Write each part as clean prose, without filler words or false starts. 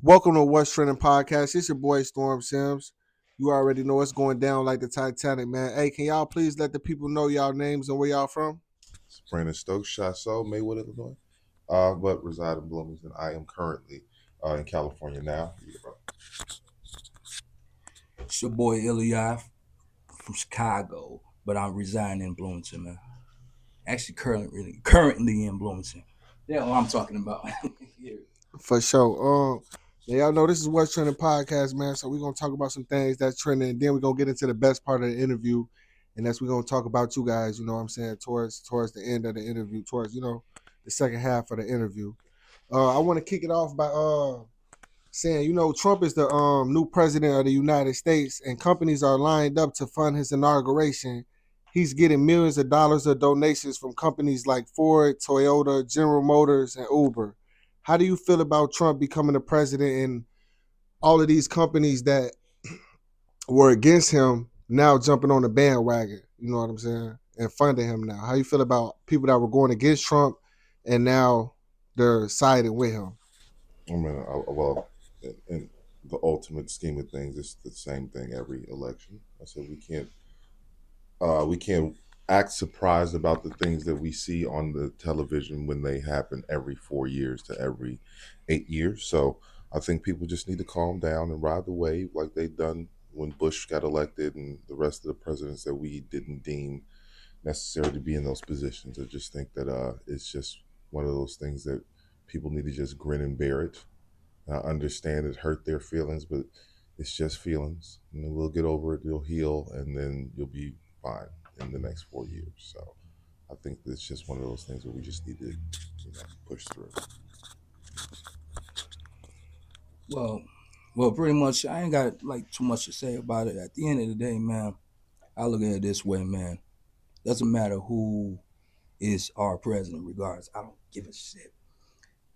Welcome to What's Trending Podcast. It's your boy Storm Sims. You already know what's going down like the Titanic, man. Hey, can y'all please let the people know y'all names and where y'all from? Brandon Stokes, Chateau, Maywood, Illinois, but reside in Bloomington. I am currently in California now. Yeah, bro. It's your boy Illz from Chicago, but I'm residing in Bloomington, man. Actually, currently in Bloomington. That's what I'm talking about. Yeah. For sure. Y'all know this is What's Trending Podcast, man. So we're gonna talk about some things that's trending, and then we're gonna get into the best part of the interview, and that's we're gonna talk about you guys. You know what I'm saying? Towards the end of the interview, towards the second half of the interview. I want to kick it off by saying, Trump is the new president of the United States, and companies are lined up to fund his inauguration. He's getting millions of dollars of donations from companies like Ford, Toyota, General Motors, and Uber. How do you feel about Trump becoming the president and all of these companies that were against him now jumping on the bandwagon? You know what I'm saying? And funding him now. How you feel about people that were going against Trump and now they're siding with him? I mean, well, in the ultimate scheme of things, it's the same thing every election. I said we can't act surprised about the things that we see on the television when they happen every 4 years to every 8 years. So I think people just need to calm down and ride the wave like they done when Bush got elected and the rest of the presidents that we didn't deem necessary to be in those positions. I just think that it's just one of those things that people need to just grin and bear it. I understand it hurt their feelings, but it's just feelings. And then we'll get over it, you'll heal, and then you'll be fine in the next 4 years. So I think it's just one of those things that we just need to push through. Well, well, pretty much. I ain't got like too much to say about it. At the end of the day, man, I look at it this way, man. Doesn't matter who is our president, regardless. I don't give a shit.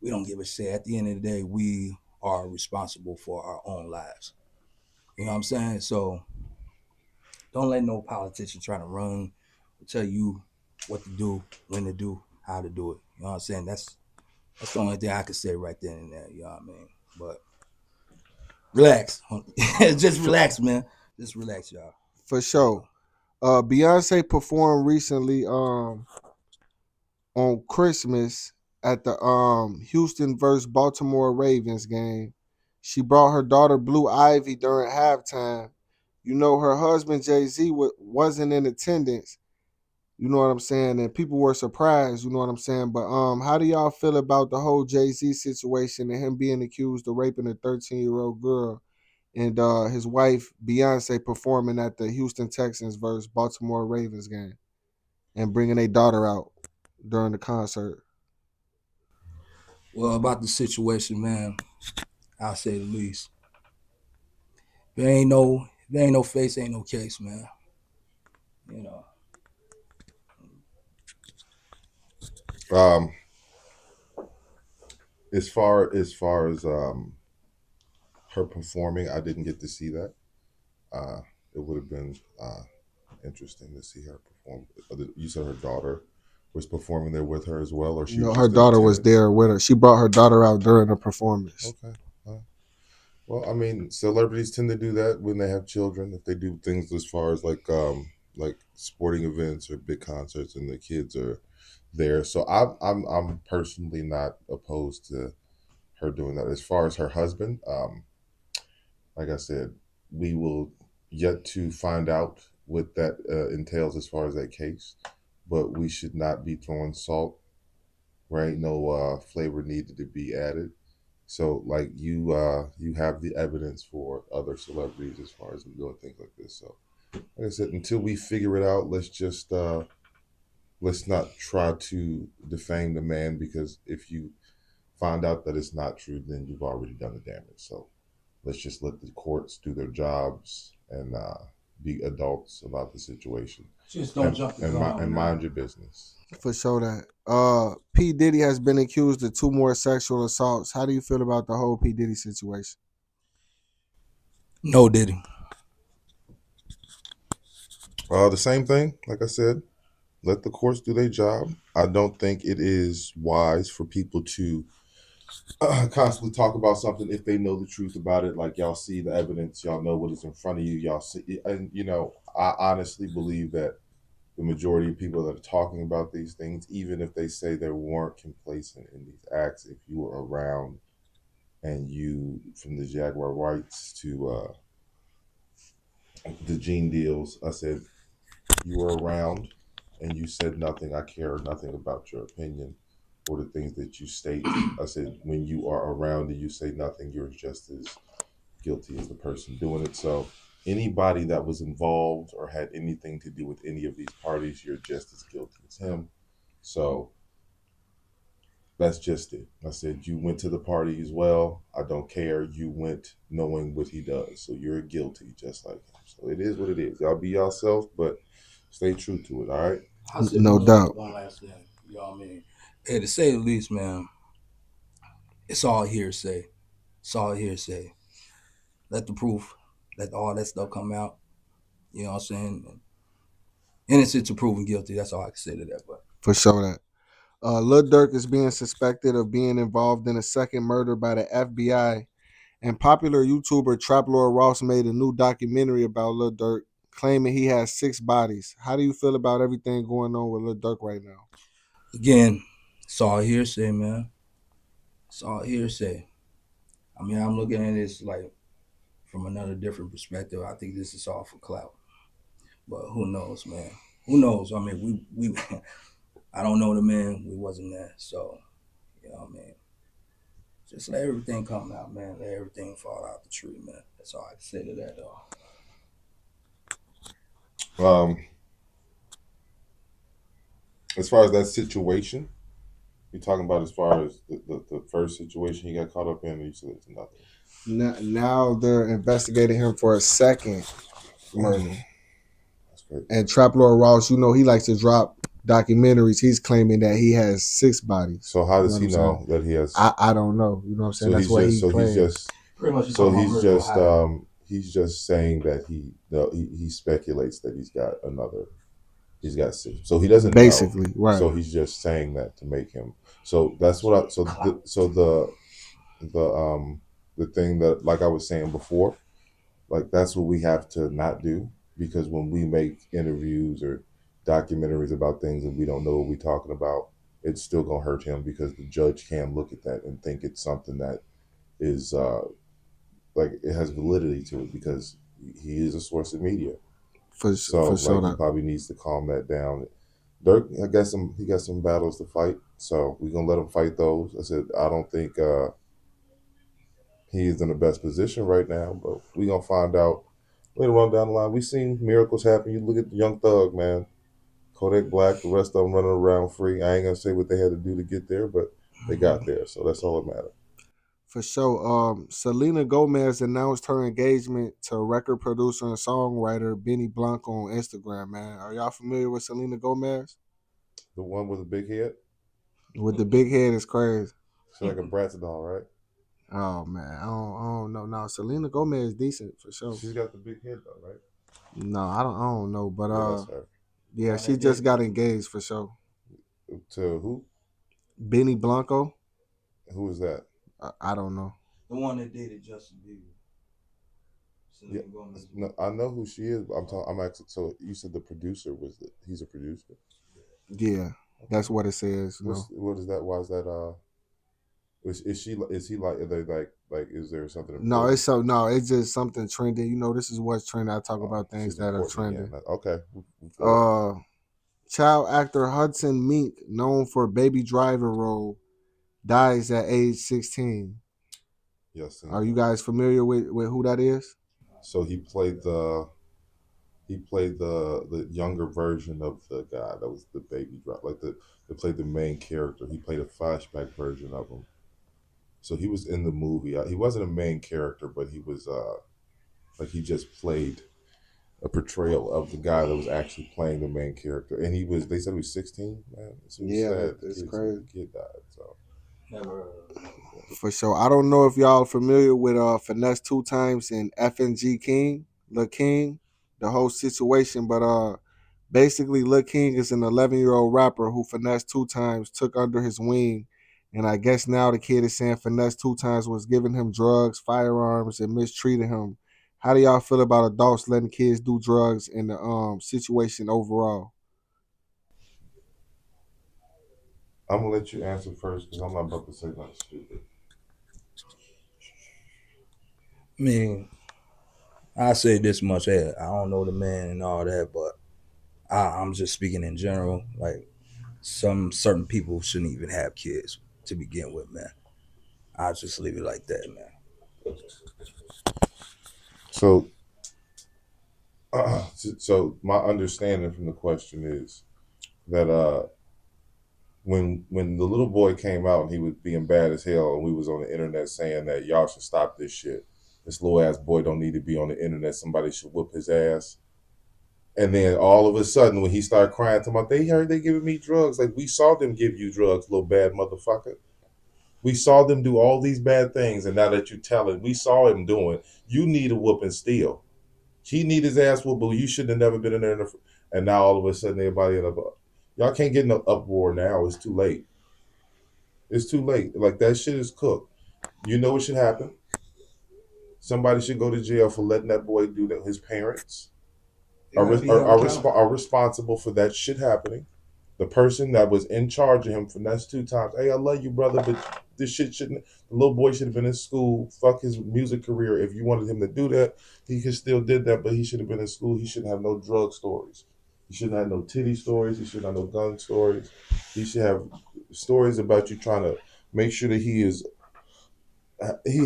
We don't give a shit. At the end of the day, we are responsible for our own lives. You know what I'm saying? So don't let no politician try to run or tell you what to do, when to do, how to do it. You know what I'm saying? That's the only thing I can say right then and there. You know what I mean? But relax, just relax, man. Just relax, y'all. For sure. Beyonce performed recently on Christmas at the Houston versus Baltimore Ravens game. She brought her daughter Blue Ivy during halftime. Her husband Jay-Z wasn't in attendance. You know what I'm saying? And people were surprised, you know what I'm saying? But how do y'all feel about the whole Jay-Z situation and him being accused of raping a 13-year-old girl and his wife Beyonce performing at the Houston Texans versus Baltimore Ravens game and bringing their daughter out during the concert? Well, about the situation, man, I'll say the least. There ain't no face, ain't no case, man. You know. Um, as far as her performing, I didn't get to see that. It would have been interesting to see her perform. You said her daughter was performing there with her as well, or she was Her just in daughter was attendance? there with her. She brought her daughter out during the performance. Okay. Uh, well, I mean, celebrities tend to do that when they have children. If they do things as far as like sporting events or big concerts, and the kids are there. So I'm personally not opposed to her doing that. As far as her husband, like I said, we will yet to find out what that entails as far as that case. But we should not be throwing salt where ain't no flavor needed to be added. So like you have the evidence for other celebrities as far as doing things like this. So like I said, until we figure it out, let's not try to defame the man, because if you find out that it's not true, then you've already done the damage. So let's just let the courts do their jobs and be adults about the situation Just don't jump the gun and on mind that. your business. For sure that. P. Diddy has been accused of 2 more sexual assaults. How do you feel about the whole P. Diddy situation? No, did he? The same thing, like I said, let the courts do their job. I don't think it is wise for people to constantly talk about something if they know the truth about it. Like y'all see the evidence, y'all know what is in front of you, y'all see, and I honestly believe that the majority of people that are talking about these things, even if they say they weren't complacent in these acts, if you were around and you, from the Jaguar Whites to the Gene Deals, I said you were around and you said nothing. I care nothing about your opinion or the things that you state. I said when you are around and you say nothing, you're just as guilty as the person doing it. So anybody that was involved or had anything to do with any of these parties, you're just as guilty as him. So that's just it. I said you went to the party as well. I don't care. You went knowing what he does, so you're guilty just like him. So it is what it is. Y'all be yourself, but stay true to it. All right. I said No doubt. one last thing. You know what I mean? Hey, to say the least, man, it's all hearsay. It's all hearsay. Let the proof, let all that stuff come out. You know what I'm saying? Innocent to proven guilty. That's all I can say to that. But For sure that. Lil Durk is being suspected of being involved in a second murder by the FBI. And popular YouTuber Trap Lord Ross made a new documentary about Lil Durk, claiming he has 6 bodies. How do you feel about everything going on with Lil Durk right now? again, it's all hearsay, man. It's all hearsay. I mean, I'm looking at this like from another different perspective. I think this is all for clout. But who knows, man? Who knows? I mean, we I don't know the man. We wasn't there, so you know what I mean. Just let everything come out, man. Let everything fall out the tree, man. That's all I can say to that, though. As far as that situation, you're talking about as far as the first situation he got caught up in, and you said it's nothing. Now they're investigating him for a second murder. That's great. And Trap Lord Ross, he likes to drop documentaries. He's claiming that he has 6 bodies. So how does he know that he has? I don't know. You know what I'm saying? So That's what he claims. He's just saying that he speculates that he's got 6. So he doesn't basically know. Right. So he's just saying that to make him. So that's what the thing that, like I was saying before, like that's what we have to not do, because when we make interviews or documentaries about things and we don't know what we're talking about, it's still gonna hurt him, because the judge can look at that and think it's something that is like it has validity to it, because he is a source of media. For sure, he probably needs to calm that down. Dirk, he got some battles to fight, so we're gonna let him fight those. I said I don't think he is in the best position right now, but we're gonna find out later on down the line. We've seen miracles happen. You look at the Young Thug, man, Kodak Black, the rest of them running around free. I ain't gonna say what they had to do to get there, but they got there, so that's all that matters. For sure. Selena Gomez announced her engagement to record producer and songwriter Benny Blanco on Instagram, man. Are y'all familiar with Selena Gomez? The one with the big head? With the big head is crazy. She's like a Bratz doll, right? Oh, man. I don't know. No, Selena Gomez is decent, for sure. She's got the big head, though, right? No, I don't know. But, that's her. Yeah, she just got engaged, for sure. To who? Benny Blanco. Who is that? I don't know. The one that dated Justin Bieber. Yeah, no, I know who she is, but I'm actually. So you said the producer he's a producer? Yeah, that's what it says. What is that? Why is that? Is he like? Are they like? Is there something? Important? No, it's just something trending. This is what's trending. I talk about things that are trending. Yeah. Okay. Child actor Hudson Mink, known for Baby Driver role, dies at age 16. Yes. Are you guys familiar with who that is? So he played the younger version of the guy that was the Baby Driver, like they played the main character. He played a flashback version of him. So he was in the movie. He wasn't a main character, but he was like he just played a portrayal of the guy that was actually playing the main character. And they said he was 16, man. So it's crazy. The kid died, so. Never. For sure. I don't know if y'all are familiar with Finesse 2 Times and FNG King, Lil King, the whole situation, but basically Lil King is an 11-year-old rapper who Finesse 2 Times took under his wing And I guess now the kid is saying finesse 2 times was giving him drugs, firearms, and mistreating him. How do y'all feel about adults letting kids do drugs and the situation overall? I'm gonna let you answer first because I'm not about to say nothing stupid. I mean, I say this much. Hey, I don't know the man and all that, but I'm just speaking in general. Like some certain people shouldn't even have kids to begin with, man. I'll just leave it like that, man. So, so my understanding from the question is that when the little boy came out and he was being bad as hell, and we was on the internet saying that y'all should stop this shit. This little ass boy don't need to be on the internet. Somebody should whoop his ass. And then all of a sudden, when he started crying, talking about they heard they giving me drugs, like we saw them give you drugs, little bad motherfucker. We saw them do all these bad things, and now that you tell it, we saw him doing. You need a whooping still. He need his ass whooped, but you should have never been in there. And now all of a sudden, everybody in a y'all can't get in an uproar now. It's too late. It's too late. Like that shit is cooked. You know what should happen? Somebody should go to jail for letting that boy do that. His parents are responsible for that shit happening. The person that was in charge of him for that's 2 times. Hey, I love you, brother, but this shit shouldn't. The little boy should have been in school. Fuck his music career. If you wanted him to do that, he could still did that, but he should have been in school. He shouldn't have no drug stories. He shouldn't have no titty stories. He shouldn't have no gun stories. He should have stories about you trying to make sure that he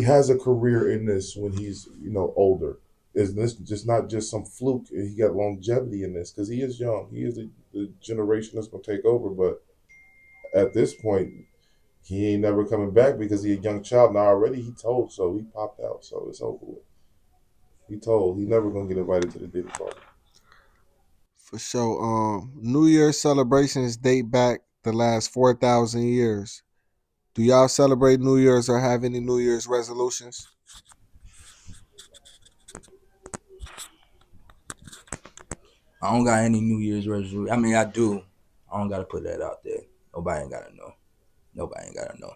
has a career in this when he's older. Is this just not just some fluke? He got longevity in this because he is young. He is the generation that's gonna take over. But at this point, he ain't never coming back because he a young child. Now already he told, so he popped out. So it's over with. He told he never gonna get invited to the Diddy party. For sure. New Year's celebrations date back the last 4,000 years. Do y'all celebrate New Year's or have any New Year's resolutions? I don't got any New Year's resolution. I mean, I do. I don't gotta put that out there. Nobody ain't gotta know. Nobody ain't gotta know.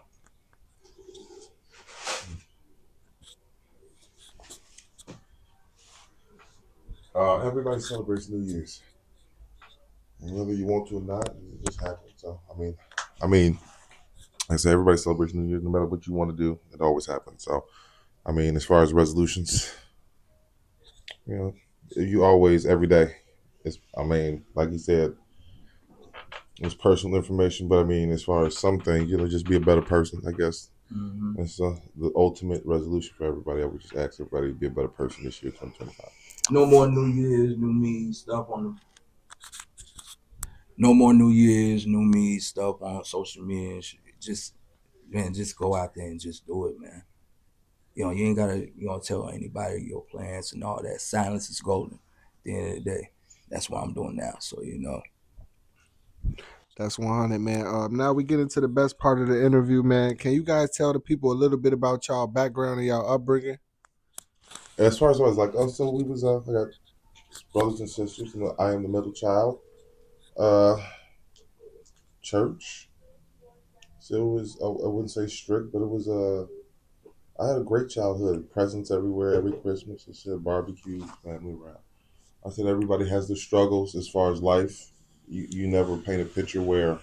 Everybody celebrates New Year's, and whether you want to or not, it just happens. So I mean, like I said, everybody celebrates New Year's, no matter what you want to do. It always happens. So, I mean, as far as resolutions, you always every day. I mean, like you said, it's personal information, but I mean, as far as some things, just be a better person. I guess that's the ultimate resolution for everybody. I would just ask everybody to be a better person this year, 2025. No more New Year's, new me stuff on the. No more New Year's, new me stuff on social media. Just go out there and just do it, man. You ain't gotta tell anybody your plans and all that. Silence is golden. At the end of the day, that's what I'm doing now. So That's 100, man. Now we get into the best part of the interview, man. Can you guys tell the people a little bit about y'all background and y'all upbringing? As far as I was like, so we was I got brothers and sisters. I am the middle child. Church. So it was. I wouldn't say strict, but it was I had a great childhood. Presents everywhere, every Christmas. I said barbecues, family around. I said everybody has their struggles as far as life. You never paint a picture where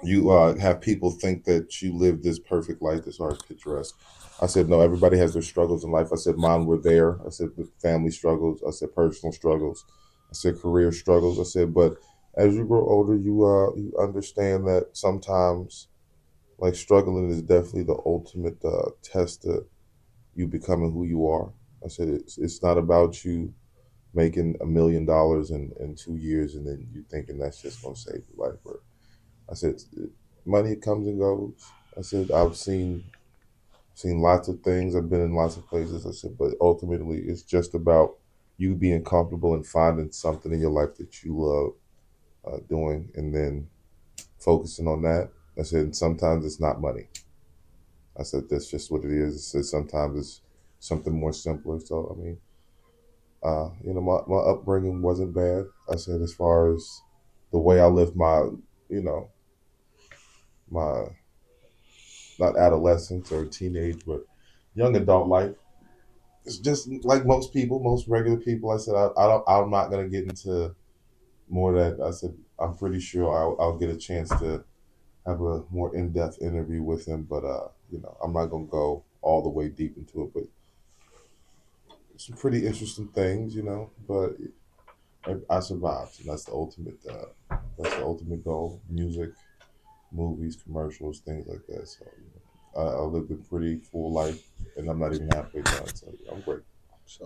you have people think that you live this perfect life as far as picturesque. I said, no, everybody has their struggles in life. I said, mine were there. I said, the family struggles. I said, personal struggles. I said, career struggles. I said, but as you grow older, you understand that sometimes, like, struggling is definitely the ultimate test to you becoming who you are. I said, it's not about you making $1 million in 2 years and then you thinking that's just going to save your life. Or I said, money comes and goes. I said, I've seen lots of things. I've been in lots of places. I said, but ultimately, it's just about you being comfortable and finding something in your life that you love doing, and then focusing on that. I said, sometimes it's not money. I said, that's just what it is. I said, sometimes it's something more simpler. So, I mean, my upbringing wasn't bad. I said, as far as the way I lived my, my not adolescence or teenage, but young adult life. It's just like most people, most regular people. I said I don't. I'm not gonna get into more of that. I said I'm pretty sure I'll get a chance to have a more in depth interview with him, but I'm not gonna go all the way deep into it. But some pretty interesting things, But I survived, and that's the ultimate. That's the ultimate goal. Music, movies, commercials, things like that. So I lived a pretty full life, and I'm not even halfway done. So I'm great. So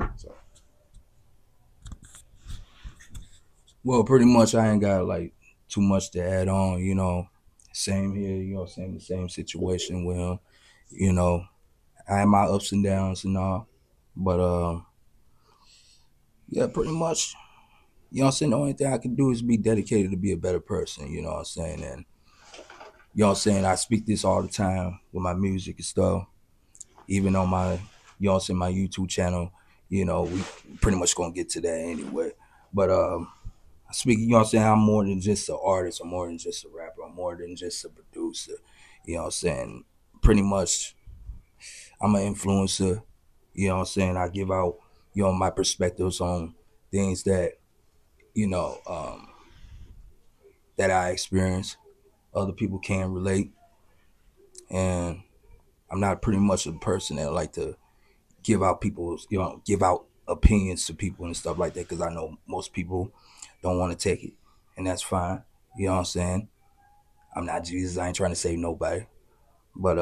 Well, pretty much I ain't got like too much to add on, Same here, same the same situation with him. You know, I had my ups and downs and all. But yeah, pretty much, the only thing I can do is be dedicated to be a better person, you know what I'm saying? And I speak this all the time with my music and stuff, even on my, my YouTube channel, we pretty much gonna get to that anyway. But I speak, I'm more than just an artist, I'm more than just a rapper, I'm more than just a producer, Pretty much I'm an influencer, I give out, my perspectives on things that, you know, um, that I experience. Other people can relate. And I'm not pretty much a person that like to give out opinions to people and stuff like that, because I know most people don't want to take it, and that's fine. You know what I'm saying? I'm not Jesus. I ain't trying to save nobody. But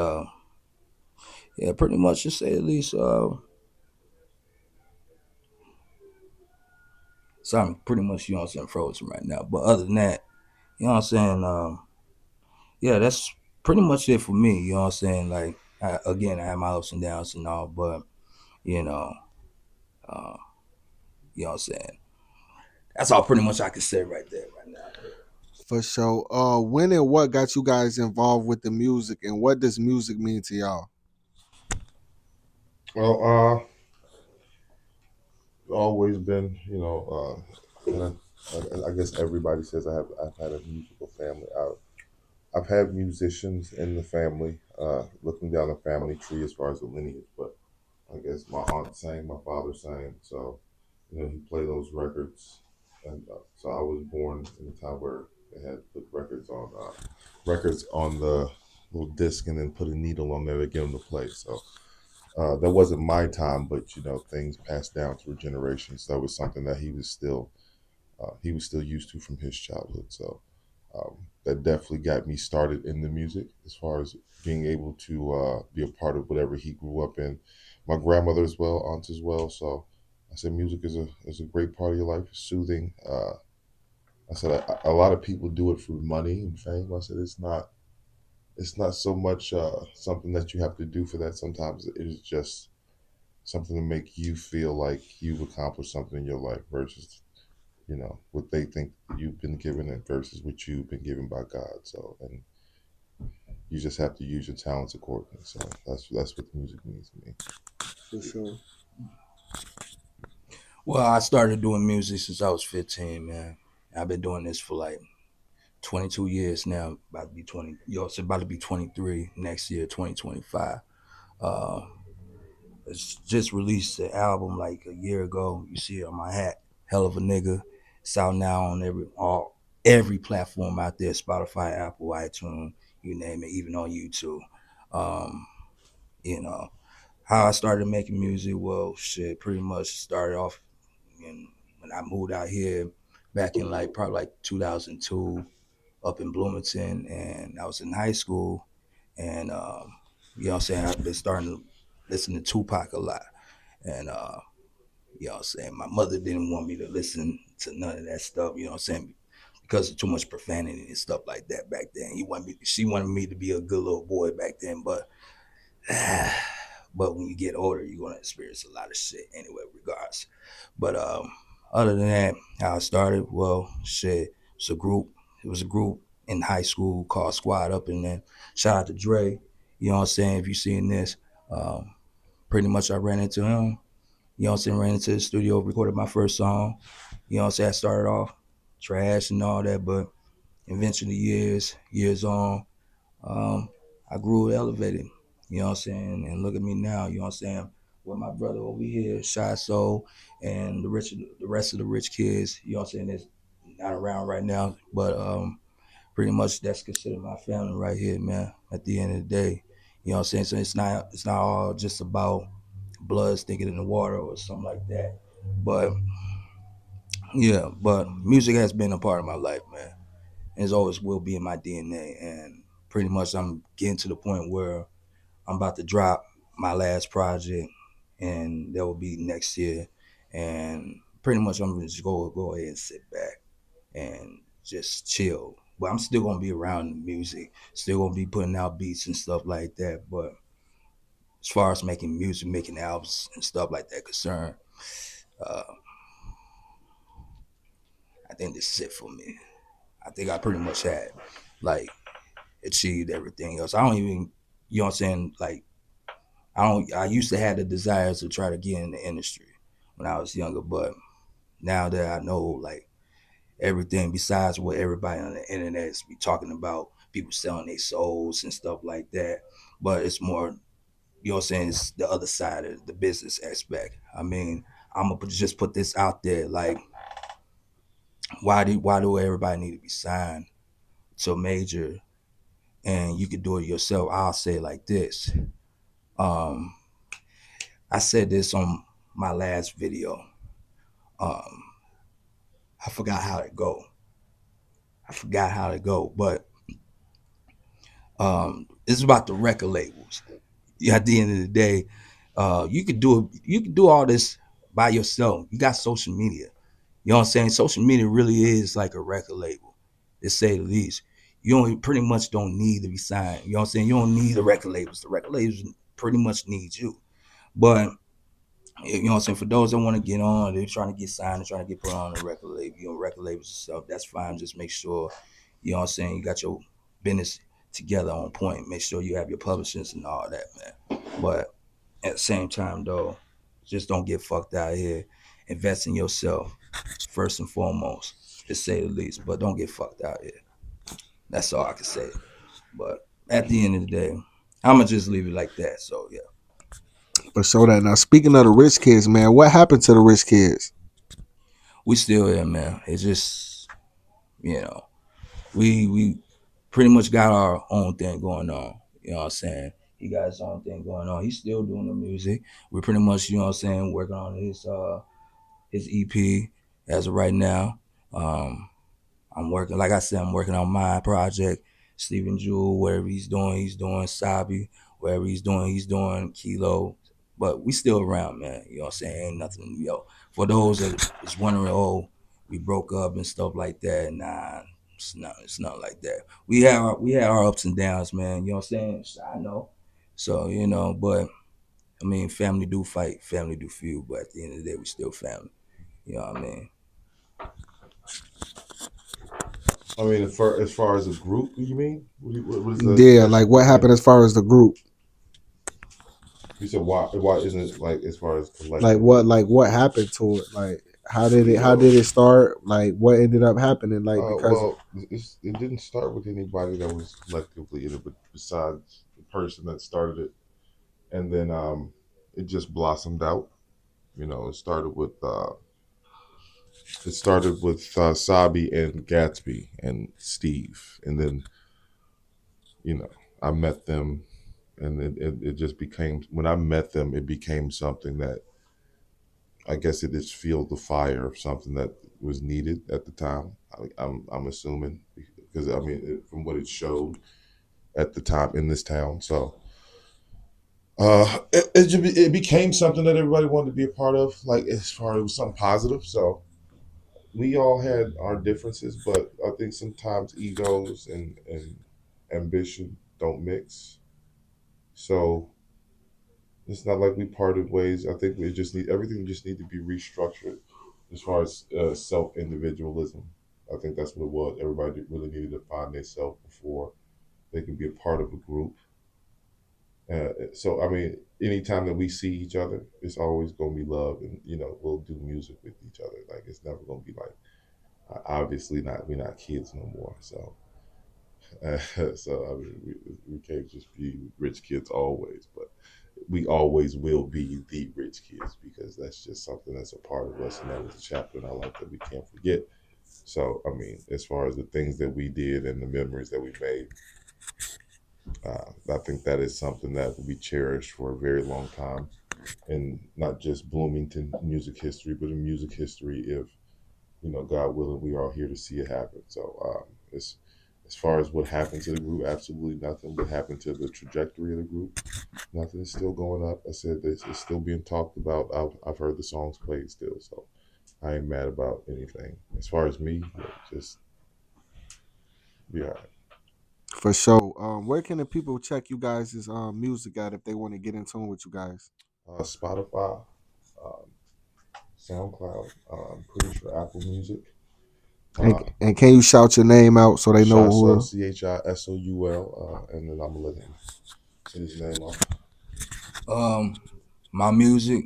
yeah, pretty much to say at least. So I'm pretty much, frozen right now. But other than that, you know what I'm saying? Yeah, that's pretty much it for me. You know what I'm saying? Like, again, I have my ups and downs and all, but you know, uh, you know what I'm saying? That's all pretty much I can say right there, right now. For sure. When and what got you guys involved with the music, and what does music mean to y'all? well, always been, I guess everybody says I've had a musical family. I've had musicians in the family, looking down the family tree as far as the lineage, but I guess my aunt sang, my father sang, so he played those records, and so I was born in a time where they had put records on the little disc and then put a needle on there to get them to play. So that wasn't my time, but things passed down through generations. That was something that he was still used to from his childhood. So that definitely got me started in the music as far as being able to be a part of whatever he grew up in. My grandmother as well, aunt as well. So I said music is a great part of your life. It's soothing. I said a lot of people do it for money and fame. I said it's not so much something that you have to do for that. Sometimes it is just something to make you feel like you've accomplished something in your life versus what they think you've been given and versus what you've been given by God. So, and you just have to use your talents accordingly. So that's what the music means to me. For sure. Well, I started doing music since I was 15, man. I've been doing this for like 22 years now. About to be 20. It's about to be 23 next year, 2025. Uh, it's just released the album like a year ago. You see it on my hat. Hell of a nigga. It's out now on every platform out there: Spotify, Apple, iTunes, you name it, even on YouTube. Um, you know how I started making music. Well, shit, pretty much started off when I moved out here back in like probably like 2002 up in Bloomington, and I was in high school, and you know what I'm saying, I've been starting to listen to Tupac a lot, and you know what I'm saying, my mother didn't want me to listen to none of that stuff, you know what I'm saying, because of too much profanity and stuff like that back then. She wanted me to be a good little boy back then, but but when you get older, you're gonna experience a lot of shit anyway, regardless. But other than that, how I started, well, shit, it's a group. It was a group in high school called Squad Up, and then shout out to Dre. You know what I'm saying? If you seen this, pretty much I ran into him. You know what I'm saying? Ran into the studio, recorded my first song. You know what I'm saying? I started off trash and all that, but eventually years on, Um, I grew elevated, you know what I'm saying? And look at me now, you know what I'm saying? With my brother over here, Shy Soul, and the rest of the rich kids, you know what I'm saying, that's not around right now. But pretty much that's considered my family right here, man. At the end of the day, you know what I'm saying. So it's not all just about blood sticking in the water or something like that. But yeah, but music has been a part of my life, man. And it always will be in my DNA. And pretty much I'm getting to the point where I'm about to drop my last project, and that will be next year. And pretty much I'm gonna just go ahead and sit back and just chill. But I'm still gonna be around the music, still gonna be putting out beats and stuff like that. But as far as making music, making albums and stuff like that concerned, uh, I think this is it for me. I think I pretty much had like achieved everything else. I don't even, you know what I'm saying? Like I used to have the desire to try to get in the industry when I was younger, but now that I know like everything besides what everybody on the internet is be talking about, people selling their souls and stuff like that. But it's more, you know what I'm saying, it's the other side of the business aspect. I mean, I'm gonna just put this out there, like why do everybody need to be signed to a major and you could do it yourself? I'll say it like this. Um, I said this on my last video. Um, I forgot how to go. But it's about the record labels. Yeah, at the end of the day, you could do all this by yourself. You got social media. You know what I'm saying? Social media really is like a record label, to say the least. You don't pretty much don't need to be signed. You know what I'm saying? You don't need the record labels. The record labels pretty much need you. But you know what I'm saying? For those that want to get on, they're trying to get signed, they're trying to get put on a record label, record labels and stuff. That's fine. Just make sure, you know what I'm saying, you got your business together on point. Make sure you have your publishers and all that, man. But at the same time, though, just don't get fucked out here. Invest in yourself first and foremost, to say the least. But don't get fucked out here. That's all I can say. But at the end of the day, I'ma just leave it like that. So yeah, For sure that. Now speaking of the rich kids, man, what happened to the rich kids? we still here, man. It's just, you know, we pretty much got our own thing going on. You know what I'm saying? He got his own thing going on. He's still doing the music. We're pretty much, you know what I'm saying, working on his EP as of right now. Um, I'm working, like I said, I'm working on my project. Stephen Jewell, whatever he's doing, he's doing. Sabi, whatever he's doing. Kilo. But we still around, man. You know what I'm saying? Ain't nothing, for those that is wondering, oh, we broke up and stuff like that. Nah, it's not like that. We had our ups and downs, man. You know what I'm saying? I know. So, but I mean, family do fight, family do feud, but at the end of the day, we still family. You know what I mean? I mean, as far as a group, you mean? What is the Yeah, like question what happened as far as the group? You said why isn't it like as far as Like collectively? what happened to it? Like how Well, did it start? Like what ended up happening? Like because it didn't start with anybody that was collectively in it, but besides the person that started it, and then it just blossomed out. It started with Sabi and Gatsby and Steve, and then you know I met them, and it just became when I met them, it became something that I guess it just fueled the fire of something that was needed at the time. I'm assuming because I mean from what it showed at the time in this town. So it became something that everybody wanted to be a part of. Like as far as it was something positive. So we all had our differences, but I think sometimes egos and ambition don't mix. So it's not like we parted ways. I think we just need everything just need to be restructured as far as self individualism. I think that's what it was. Everybody really needed to find themselves before they can be a part of a group. So I mean, anytime that we see each other, it's always gonna be love, and we'll do music with each other. Like it's never gonna be like obviously not we're not kids no more. So So I mean, we can't just be rich kids always, but we always will be the rich kids because that's just something that's a part of us, and that was a chapter in our life that we can't forget. So I mean, as far as the things that we did and the memories that we made, I think that is something that will be cherished for a very long time, and not just Bloomington music history, but in music history. If God willing, we are here to see it happen. So as far as what happened to the group, absolutely nothing. What happened to the trajectory of the group, nothing. It's still going up. I said this. It's still being talked about. I've heard the songs played still, so I ain't mad about anything. As far as me, yeah, just be all right. For sure. Where can the people check you guys' music at if they want to get in tune with you guys? Spotify, um, SoundCloud. I'm pretty sure Apple Music. And can you shout your name out so they know Chisoul, who? Chisoul, and then I'm gonna let him get his name off. My music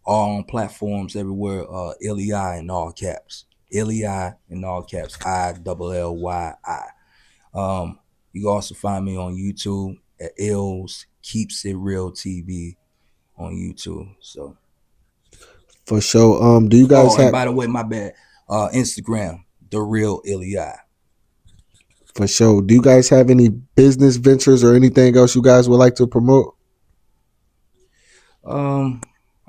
all on platforms everywhere. Illyi in all caps. Illyi in all caps. ILLYI. You can also find me on YouTube at Illz Keeps It Real TV on YouTube. So, For sure. Do you guys oh, and have by the way, my bad. Instagram, the real Illyi. for sure? Do you guys have any business ventures or anything else you guys would like to promote? I'm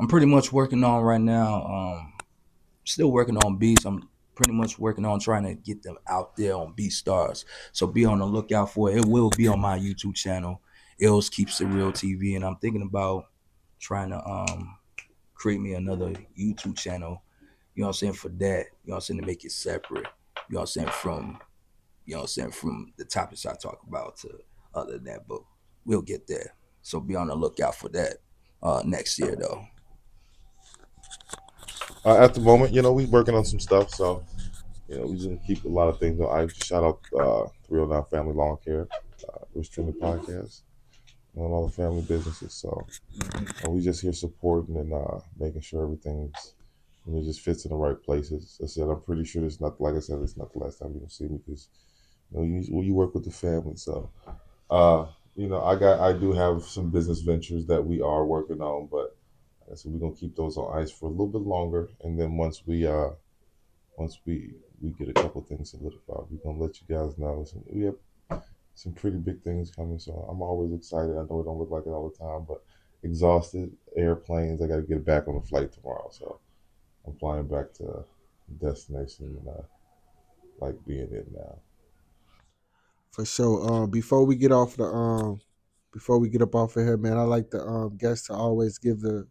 pretty much working on right now. Still working on beats. I'm pretty much working on trying to get them out there on BeatStars. So be on the lookout for it. It will be on my YouTube channel. Ills Keeps It Real TV, and I'm thinking about trying to create me another YouTube channel. You know what I'm saying, for that. You know what I'm saying, to make it separate. You know what I'm saying, from the topics I talk about to other than that. But we'll get there. So be on the lookout for that next year though. At the moment, we working on some stuff, so we just keep a lot of things. I shout out 309 Family Lawn Care, Restricted Podcast, and all the family businesses. So we just here supporting and making sure everything's just fits in the right places. I said I'm pretty sure it's not, like I said, it's not the last time you're gonna see me because you work with the family. So I do have some business ventures that we are working on, but so we're gonna keep those on ice for a little bit longer, and then once we get a couple things solidified, we're gonna let you guys know. We have some pretty big things coming, so I'm always excited. I know it don't look like it all the time, but exhausted. Airplanes. I got to get back on a flight tomorrow, so I'm flying back to destination and like being in now. For sure. Before we get up off of here, man, I like the guests to always give the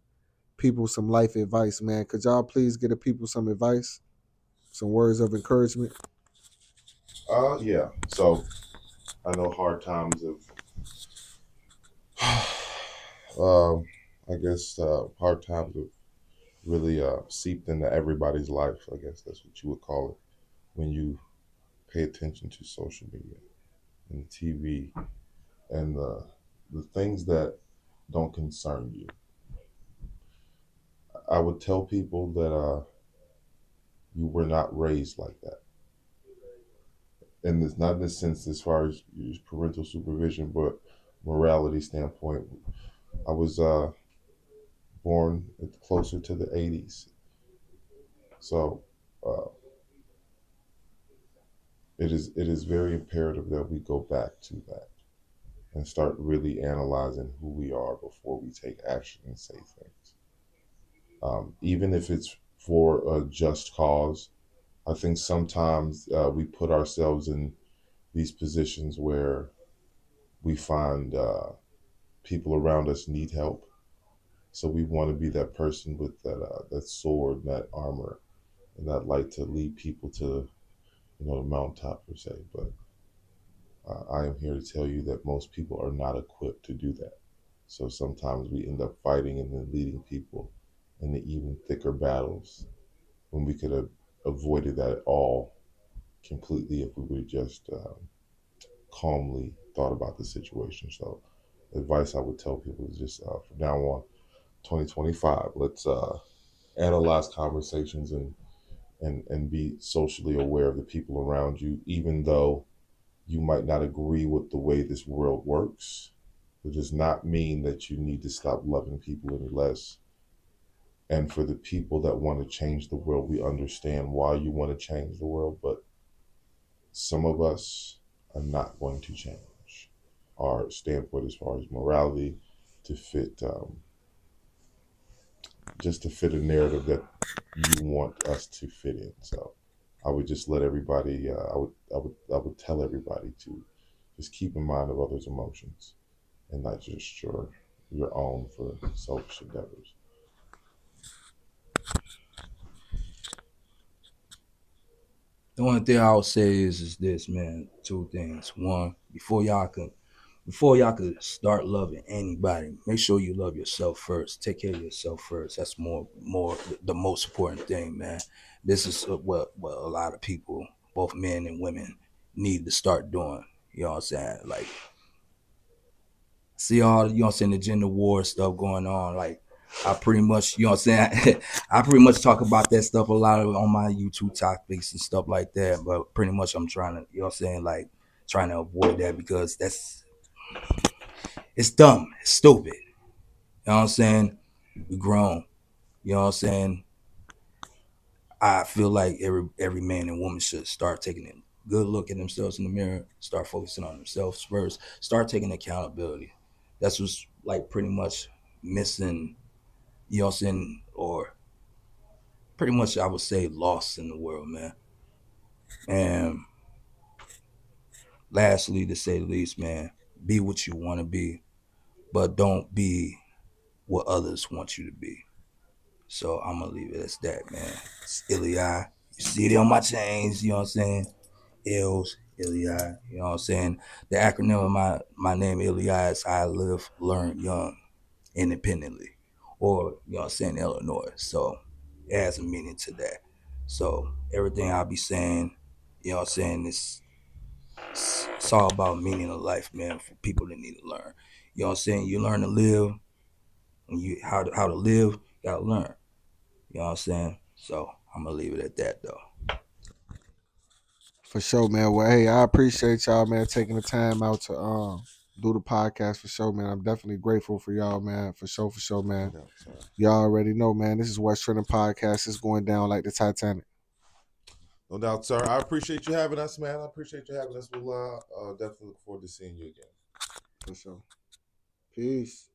people some life advice, man. Could y'all please give the people some advice, some words of encouragement? Yeah. So I know hard times have, I guess, hard times have really seeped into everybody's life. I guess that's what you would call it when you pay attention to social media and TV and the things that don't concern you. I would tell people that you were not raised like that. And it's not in the sense as far as parental supervision, but morality standpoint. I was born closer to the 80s. So uh, it is very imperative that we go back to that and start really analyzing who we are before we take action and say things. Even if it's for a just cause, I think sometimes we put ourselves in these positions where we find people around us need help. So we want to be that person with that sword, and that armor, and that light to lead people to the mountaintop per se. But I am here to tell you that most people are not equipped to do that. So sometimes we end up fighting and then leading people into even thicker battles when we could have avoided that all completely if we would just calmly thought about the situation. So, advice I would tell people is just from now on, 2025, let's analyze conversations and be socially aware of the people around you, even though You might not agree with the way this world works. It does not mean that you need to stop loving people any less. And for the people that want to change the world, we understand why you want to change the world, but some of us are not going to change our standpoint as far as morality to fit, just to fit a narrative that you want us to fit in. So I would just let everybody, I would tell everybody to just keep in mind of others' emotions and not just your own for selfish endeavors. The only thing I would say is this, man. Two things. One, before y'all could start loving anybody, make sure you love yourself first. Take care of yourself first. That's more the most important thing, man. This is what a lot of people, both men and women, need to start doing. You know what I'm saying? Like, see all, you know what I'm saying, the gender war stuff going on. Like, I pretty much, you know what I'm saying, I pretty much talk about that stuff a lot on my YouTube topics and stuff like that. But pretty much I'm trying to, you know what I'm saying, like trying to avoid that because it's dumb, it's stupid. You know what I'm saying? We grown. You know what I'm saying? I feel like every man and woman should start taking a good look at themselves in the mirror, start focusing on themselves first, start taking accountability. That's what's like pretty much missing, you know what I'm saying, or pretty much I would say lost in the world, man. And lastly, to say the least, man, be what you want to be, but don't be what others want you to be. So I'm gonna leave it as that, man. It's Illz. You see it on my chains, you know what I'm saying? Illz, Illz, you know what I'm saying? The acronym of my name, Illz, is I live, learn, young, independently. Or, you know what I'm saying, Illinois. So it has a meaning to that. So everything I'll be saying, you know what I'm saying, it's all about meaning of life, man, for people that need to learn. You know what I'm saying? You learn to live, and you how to live, you gotta learn. You know what I'm saying? So I'm gonna leave it at that though. For sure, man. Well, hey, I appreciate y'all, man, taking the time out to do the podcast for sure, man. I'm definitely grateful for y'all, man. For sure, man. Yeah, so, Y'all already know, man. This is West Trending Podcast. It's going down like the Titanic. no doubt, sir. I appreciate you having us, man. I appreciate you having us. We'll definitely look forward to seeing you again. For sure. Peace.